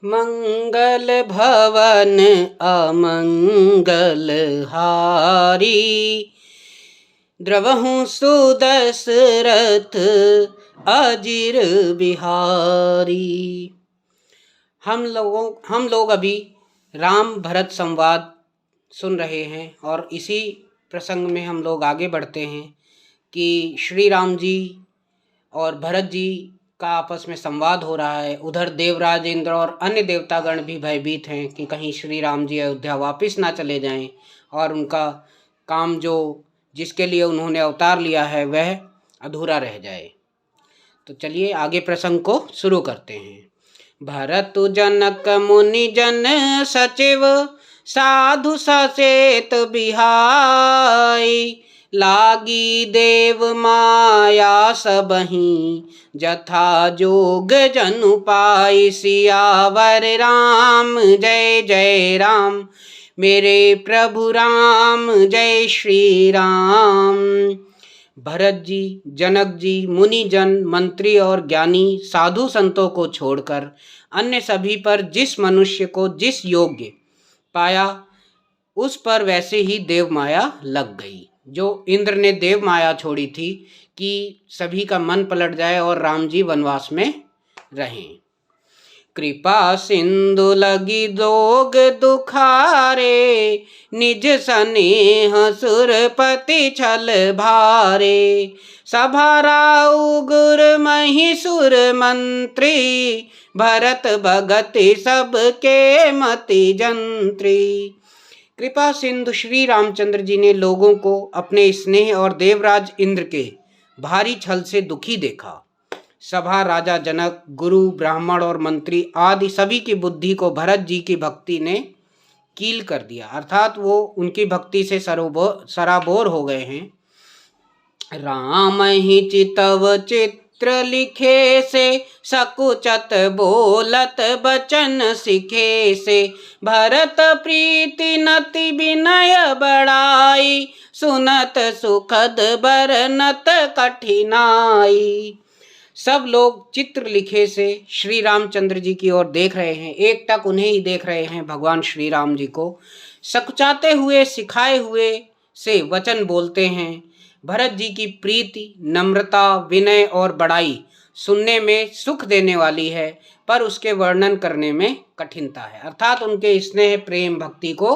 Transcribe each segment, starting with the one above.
मंगल भवन अमंगल हारी, द्रवहु सुदशरथ अजिर बिहारी। हम लोग अभी राम भरत संवाद सुन रहे हैं और इसी प्रसंग में हम लोग आगे बढ़ते हैं कि श्री राम जी और भरत जी का आपस में संवाद हो रहा है। उधर देवराज इंद्र और अन्य देवतागण भी भयभीत हैं कि कहीं श्री राम जी अयोध्या वापस ना चले जाएं और उनका काम जो जिसके लिए उन्होंने अवतार लिया है वह अधूरा रह जाए। तो चलिए आगे प्रसंग को शुरू करते हैं। भरत जनक मुनि जन सचिव, साधु सचेत बिहाई, लागी देव माया सबहि, जथा जोग जनु पाई। सियावर राम जय जय राम, मेरे प्रभु राम जय श्री राम। भरत जी, जनक जी, मुनिजन, मंत्री और ज्ञानी साधु संतों को छोड़कर अन्य सभी पर जिस मनुष्य को जिस योग्य पाया उस पर वैसे ही देव माया लग गई। जो इंद्र ने देव माया छोड़ी थी कि सभी का मन पलट जाए और राम जी वनवास में रहें। कृपा सिंधु लगी दोग दुखारे, निज सनेह सुरपति छल भारे। सभा राउ गुर महिसुर मंत्री, भरत भगत सबके मति जंत्री। कृपा सिंधु श्री रामचंद्र जी ने लोगों को अपने स्नेह और देवराज इंद्र के भारी छल से दुखी देखा। सभा, राजा जनक, गुरु, ब्राह्मण और मंत्री आदि सभी की बुद्धि को भरत जी की भक्ति ने कील कर दिया, अर्थात वो उनकी भक्ति से सराबोर हो गए हैं। राम ही चितव चित्र लिखे से, सकुचत बोलत बचन सिखे से। भरत प्रीति नति विनय बड़ाई, सुनत सुखद बरनत कठिनाई। सब लोग चित्र लिखे से श्री रामचंद्र जी की ओर देख रहे हैं, एक टक उन्हें ही देख रहे हैं, भगवान श्री राम जी को। सकुचाते हुए सिखाए हुए से वचन बोलते हैं। भरत जी की प्रीति, नम्रता, विनय और बड़ाई सुनने में सुख देने वाली है, पर उसके वर्णन करने में कठिनता है, अर्थात उनके स्नेह, प्रेम, भक्ति को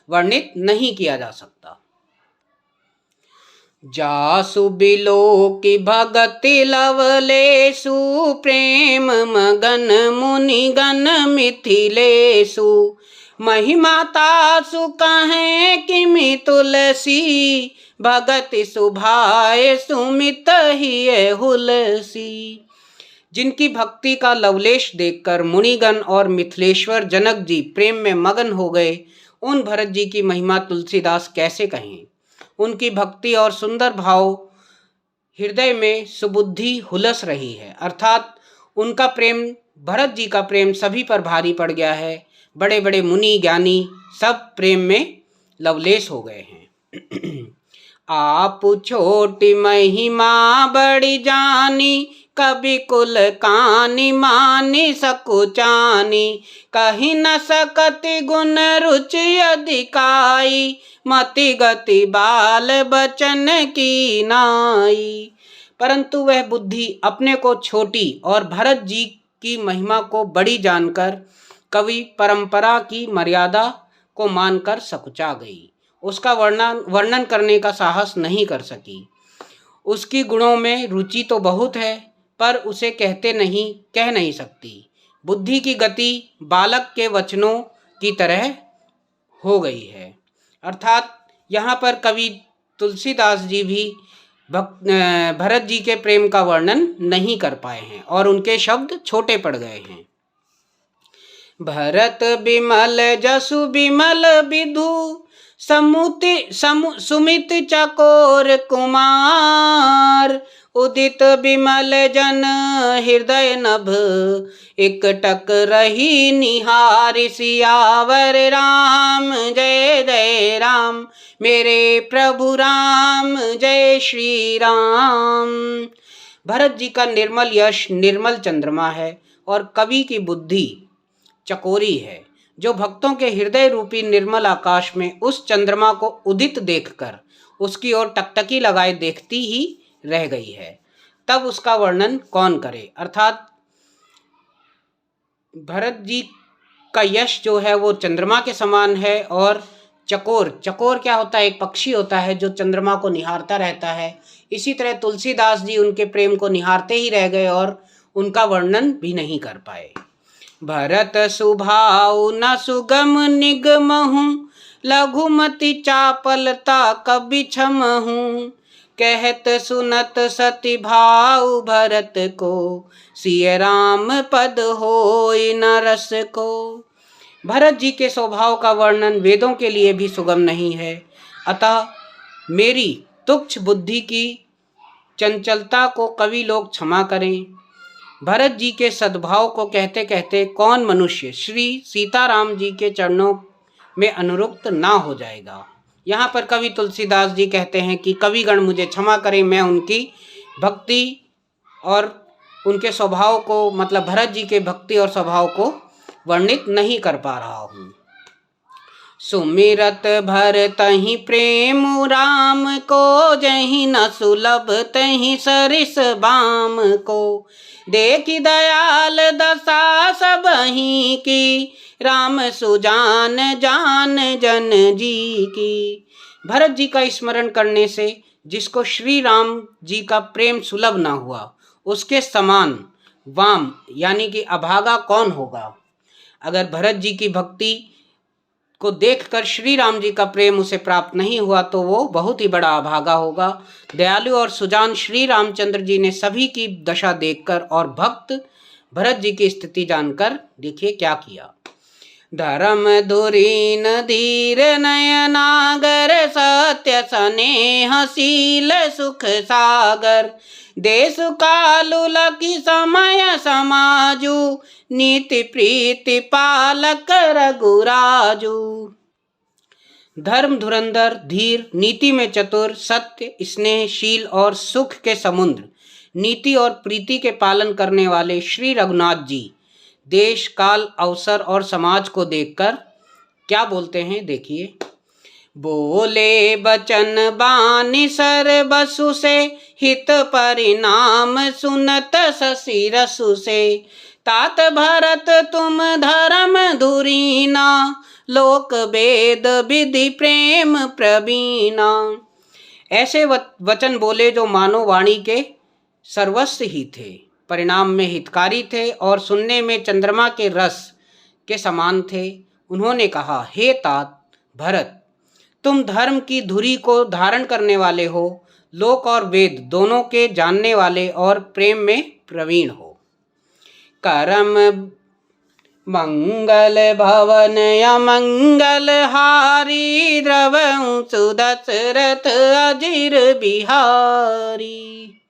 वर्णित नहीं किया जा सकता। जासु बिलो की भगति लवलेसु, प्रेम मगन मुनिगण मिथिलेसु। महिमा तासु कहें किमि तुलसी, भगति सुभाए सुमित ही हुलसी। जिनकी भक्ति का लवलेश देखकर मुनिगण और मिथिलेश्वर जनक जी प्रेम में मगन हो गए, उन भरत जी की महिमा तुलसीदास कैसे कहें। उनकी भक्ति और सुंदर भाव हृदय में सुबुद्धि हुलस रही है, अर्थात उनका प्रेम, भरत जी का प्रेम सभी पर भारी पड़ गया है। बड़े बड़े मुनि ज्ञानी सब प्रेम में लवलेश हो गए हैं। आप छोटी महिमा बड़ी जानी, कभी कुल कानी मानी सकुचानी। कही न सकति गुण रुचि अधिकाई, मति गति बाल बचन की नाई। परंतु वह बुद्धि अपने को छोटी और भरत जी की महिमा को बड़ी जानकर कवि परंपरा की मर्यादा को मानकर सकुचा गई। उसका वर्णन करने का साहस नहीं कर सकी। उसकी गुणों में रुचि तो बहुत है, पर उसे कह नहीं सकती। बुद्धि की गति बालक के वचनों की तरह हो गई है, अर्थात यहाँ पर कवि तुलसीदास जी भी भरत जी के प्रेम का वर्णन नहीं कर पाए हैं और उनके शब्द छोटे पड़ गए हैं। भरत बिमल जसु बिमल विधु, सुमित चकोर कुमार। उदित बिमल जन हृदय नभ, एकटक रही निहार। सियावर राम जय जय राम, मेरे प्रभु राम जय श्री राम। भरत जी का निर्मल यश निर्मल चंद्रमा है और कवि की बुद्धि चकोरी है, जो भक्तों के हृदय रूपी निर्मल आकाश में उस चंद्रमा को उदित देखकर उसकी ओर टकटकी लगाए देखती ही रह गई है। तब उसका वर्णन कौन करे। अर्थात भरत जी का यश जो है वो चंद्रमा के समान है, और चकोर क्या होता है, एक पक्षी होता है जो चंद्रमा को निहारता रहता है। इसी तरह तुलसीदास जी उनके प्रेम को निहारते ही रह गए और उनका वर्णन भी नहीं कर पाए। भरत सुभाव न सुगम निगमहु, लघुमति चापलता कबि छमहु, कहत सुनत सति भाव भरत को, सिय राम पद होय न रस को। भरत जी के स्वभाव का वर्णन वेदों के लिए भी सुगम नहीं है, अतः मेरी तुच्छ बुद्धि की चंचलता को कवि लोग क्षमा करें। भरत जी के सद्भाव को कहते कहते कौन मनुष्य श्री सीताराम जी के चरणों में अनुरुक्त ना हो जाएगा। यहाँ पर कवि तुलसीदास जी कहते हैं कि कविगण मुझे क्षमा करें, मैं उनकी भक्ति और उनके स्वभाव को, मतलब भरत जी के भक्ति और स्वभाव को वर्णित नहीं कर पा रहा हूँ। सुमिरत भरत ही प्रेम राम को, जहि न सुलभ तहि सरिस बाम को, देखि दयाल दशा सबहि की, राम सुजान जान जन जी की। भरत जी का स्मरण करने से जिसको श्री राम जी का प्रेम सुलभ न हुआ, उसके समान वाम यानी कि अभागा कौन होगा। अगर भरत जी की भक्ति को देखकर श्री राम जी का प्रेम उसे प्राप्त नहीं हुआ तो वो बहुत ही बड़ा अभागा होगा। दयालु और सुजान श्री रामचंद्र जी ने सभी की दशा देखकर और भक्त भरत जी की स्थिति जानकर देखिए क्या किया। धर्म धुरीन धीर नयनागर, सत्य स्नेहशील सुख सागर, देश कालु लकी समय समाजु, नीति प्रीति पालक रघुराजु। धर्म धुरंधर, धीर, नीति में चतुर, सत्य, स्नेहशील और सुख के समुद्र, नीति और प्रीति के पालन करने वाले श्री रघुनाथ जी देश काल अवसर और समाज को देखकर क्या बोलते हैं देखिए। बोले बचन बानी सर बसु से, हित परिणाम सुनत शशि रसु से, तात भरत तुम धर्म धुरीना, लोक वेद विधि प्रेम प्रवीणा। ऐसे वचन बोले जो मानो वाणी के सर्वस्व ही थे, परिणाम में हितकारी थे और सुनने में चंद्रमा के रस के समान थे। उन्होंने कहा, हे तात भरत, तुम धर्म की धुरी को धारण करने वाले हो, लोक और वेद दोनों के जानने वाले और प्रेम में प्रवीण हो। करम मंगल भवन अमंगल हारी, द्रवं सुदशरथ अजिर बिहारी।